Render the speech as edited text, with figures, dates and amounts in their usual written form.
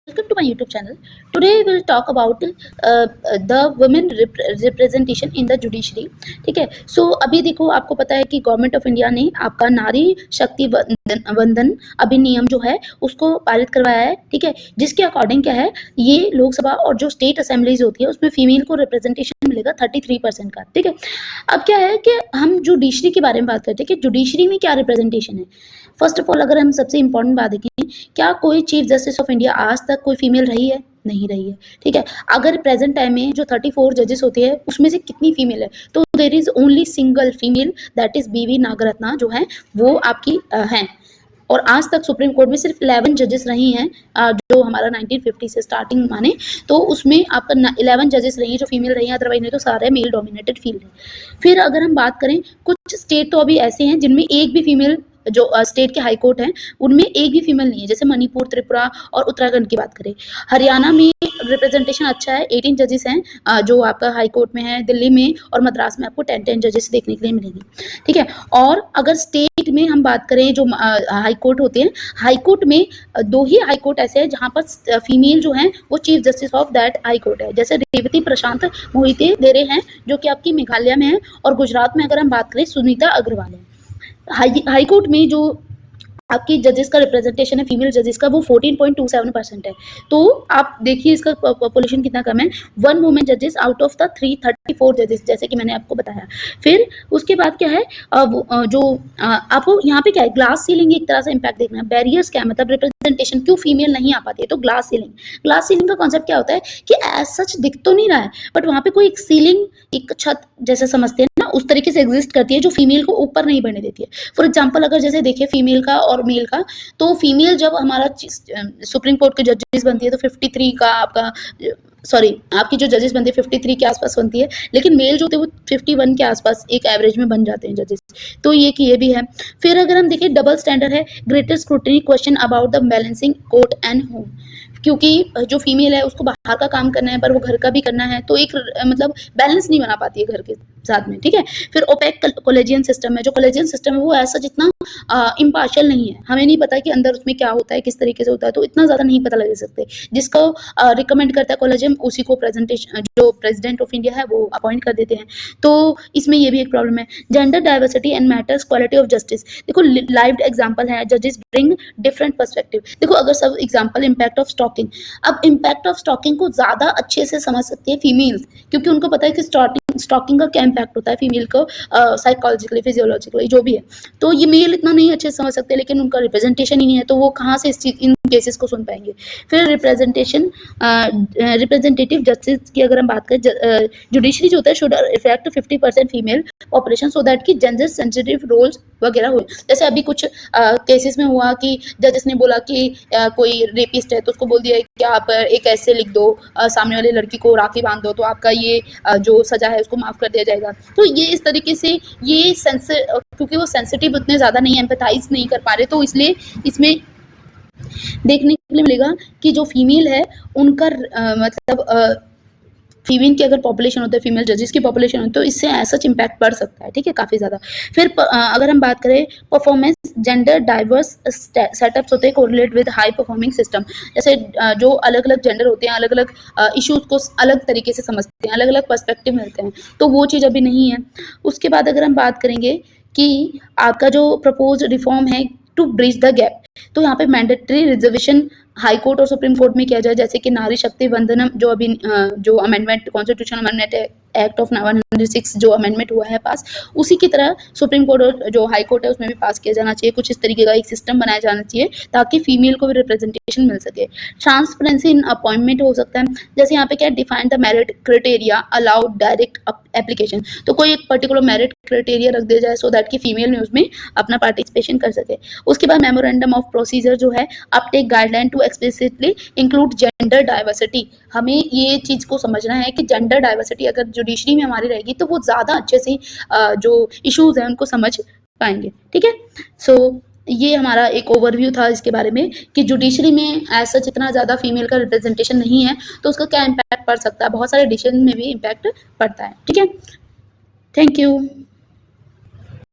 Welcome to my YouTube channel. Today we'll talk about the women representation in the judiciary. ठीक है. So अभी देखो, आपको पता है कि गवर्नमेंट ऑफ इंडिया ने आपका नारी शक्ति वंदन अधिनियम जो है उसको पारित करवाया है. ठीक है, जिसके अकॉर्डिंग क्या है, ये लोकसभा और जो स्टेट असेंबलीज होती है उसमें फीमेल को रिप्रेजेंटेशन मिलेगा 33% का. ठीक है. अब क्या है कि हम जुडिशरी के बारे में बात करते हैं कि जुडिशरी में क्या रिप्रेजेंटेशन है. फर्स्ट ऑफ ऑल, अगर हम सबसे इंपॉर्टेंट बात देखें, क्या कोई चीफ जस्टिस ऑफ इंडिया आज तक कोई फीमेल रही है? नहीं रही है. ठीक है. अगर प्रेजेंट टाइम में जो 34 जजेस होते हैं उसमें से कितनी फीमेल है, तो there is only single female, that is बीवी नागरत्ना जो है वो आपकी हैं. और आज तक सुप्रीम कोर्ट में सिर्फ 11 जजेस रही हैं, जो हमारा 1950 से स्टार्टिंग माने तो उसमें आपका 11 जजेस रही हैं जो फीमेल रही हैं, अदरवाइज नहीं तो सारे मेल डोमिनेटेड फील्ड है. फिर अगर हम बात करें, कुछ स्टेट तो अभी ऐसे हैं जिनमें एक भी फीमेल, जो स्टेट के हाई कोर्ट हैं उनमें एक भी फीमेल नहीं है, जैसे मणिपुर, त्रिपुरा और उत्तराखंड की बात करें. हरियाणा में रिप्रेजेंटेशन अच्छा है, 18 जजेस हैं जो आपका हाई कोर्ट में है. दिल्ली में और मद्रास में आपको 10 जजेस देखने के लिए मिलेंगे. ठीक है. और अगर स्टेट में हम बात करें, जो हाई कोर्ट होते हैं, हाई कोर्ट में 2 ही हाई कोर्ट ऐसे हैं जहाँ पर फीमेल जो हैं वो chief justice of that high court है. जैसे रेवती प्रशांत मोहिते देरे हैं जो कि आपकी मेघालय में है, और गुजरात में अगर हम बात करें सुनीता अग्रवाल है. हाई कोर्ट में जो आपकी जजेस का रिप्रेजेंटेशन है फीमेल जजेस का, वो 14.27% है. तो आप देखिए इसका पॉपुलेशन कितना कम है. 1 वुमेन जजेस आउट ऑफ द 334 जजेस, जैसे कि मैंने आपको बताया. फिर उसके बाद क्या है, आपको यहाँ पे क्या है, ग्लास सीलिंग एक तरह से इम्पैक्ट देखना है. बैरियर्स क्या है, मतलब रिप्रेजेंटेशन क्यों फीमेल नहीं आ पाती है, तो ग्लास सीलिंग का कॉन्सेप्ट क्या होता है कि एज सच दिख तो नहीं रहा है, बट वहाँ पे कोई एक सीलिंग, एक छत जैसे समझते हैं ना, उस तरीके से एग्जिस्ट करती है जो फीमेल को ऊपर नहीं बढ़ने देती है. फॉर एग्जाम्पल, अगर जैसे देखिए फीमेल का और मेल का, तो फीमेल जब हमारा सुप्रीम कोर्ट के जजेस बनती है तो 53 का आपकी जो जजेस बनती है 53 के आसपास बनती है, लेकिन मेल जो होते हैं वो 51 के आसपास एक एवरेज में बन जाते हैं जजेस. तो ये भी है. फिर अगर हम देखें, डबल स्टैंडर्ड है, greater scrutiny question about the balancing court and home, क्योंकि जो फीमेल है उसको बाहर का काम करना है पर वो घर का भी करना है, तो एक मतलब बैलेंस नहीं बना पाती है घर के साथ में. ठीक है. फिर ओपेक कॉलेजियन सिस्टम है, जो कॉलेजियन सिस्टम है वो ऐसा जितना इम्पार्शियल नहीं है, हमें नहीं पता कि अंदर उसमें क्या होता है, किस तरीके से होता है, तो इतना ज़्यादा नहीं पता लगा सकते. जिसको रिकमेंड करता है कॉलेजियम, उसी को जो प्रेसिडेंट ऑफ इंडिया है वो अपॉइंट कर देते हैं. तो इसमें ये भी एक प्रॉब्लम है. Gender diversity and matters quality of justice, देखो लाइव एग्जाम्पल है, जजेस ब्रिंग डिफरेंट पर्सपेक्टिव. देखो अगर सब एग्जाम्पल इम्पैक्ट ऑफ स्टॉकिंग, अब इम्पैक्ट ऑफ स्टॉकिंग को ज़्यादा अच्छे से समझ सकती है फीमेल्स, क्योंकि उनको पता है कि स्टॉकिंग का क्या इम्पैक्ट होता है फीमेल को, साइकोलॉजिकली, फिजियोलॉजिकली, जो भी है. तो ये मेल इतना नहीं अच्छे से समझ सकते, लेकिन उनका रिप्रेजेंटेशन ही नहीं है, तो वो कहाँ से इन केसेस को सुन पाएंगे. फिर रिप्रेजेंटेटिव जस्टिस की अगर हम बात करें, जुडिशरी जो होता है should reflect 50% female population, so that की जेंडर सेंसिटिव रोल्स वगैरह हुए. जैसे अभी कुछ केसेस में हुआ कि जजेस ने बोला कि कोई रेपिस्ट है तो उसको बोल दिया कि आप एक ऐसे लिख दो, सामने वाली लड़की को राखी बांध दो, तो आपका ये जो सजा है उसको माफ कर दिया जाएगा. तो ये इस तरीके से ये क्योंकि वो सेंसिटिव उतने ज़्यादा नहीं, एम्पैथाइज नहीं कर पा रहे, तो इसलिए इसमें देखने के लिए मिलेगा कि जो फीमेल है उनका मतलब फीमेल की अगर पॉपुलेशन होता है, फीमेल जजेस की पॉपुलेशन होती है, तो इससे ऐसा इम्पैक्ट पड़ सकता है. ठीक है, काफ़ी ज़्यादा. फिर अगर हम बात करें परफॉर्मेंस, जेंडर डाइवर्स सेटअप्स होते हैं correlate with high performing system. जैसे जो अलग अलग जेंडर होते हैं अलग अलग इश्यूज़ को अलग तरीके से समझते हैं, अलग अलग पर्सपेक्टिव मिलते हैं, तो वो चीज़ अभी नहीं है. उसके बाद अगर हम बात करेंगे कि आपका जो प्रपोज रिफॉर्म है टू ब्रिज द गैप, तो यहाँ पे मैंडेटरी रिजर्वेशन हाई कोर्ट और सुप्रीम कोर्ट में किया जाए, जैसे कि नारी शक्ति वंदनम जो अभी जो amendment, constitution amendment act of 106 जो अमेंडमेंट हुआ है पास, उसी की तरह सुप्रीम कोर्ट और जो हाई कोर्ट है उसमें भी पास किया जाना चाहिए. कुछ इस तरीके का एक सिस्टम बनाया जाना चाहिए ताकि फीमेल को भी रिप्रेजेंटेशन मिल सके. ट्रांसपेरेंसी इन अपॉइंटमेंट हो सकता है, जैसे यहाँ पे क्या define the merit criteria allowed direct application, तो कोई एक पर्टिकुलर मेरिट क्राइटेरिया रख दिया जाए सो दैट कि फीमेल न्यूज में अपना पार्टिसिपेशन कर सके. उसके बाद मेमोरेंडम ऑफ प्रोसीजर जो है uptake guideline to explicitly include gender diversity. हमें ये चीज़ को समझना है कि जेंडर डाइवर्सिटी अगर जुडिशरी में हमारी रहेगी तो वो ज़्यादा अच्छे से जो इश्यूज हैं उनको समझ पाएंगे. ठीक है. सो ये हमारा एक ओवरव्यू था इसके बारे में कि जुडिशरी में ऐसा जितना ज़्यादा फीमेल का रिप्रेजेंटेशन नहीं है तो उसका क्या इम्पैक्ट पड़ सकता है. बहुत सारे डिसीजन में भी इम्पैक्ट पड़ता है. ठीक है. Thank you.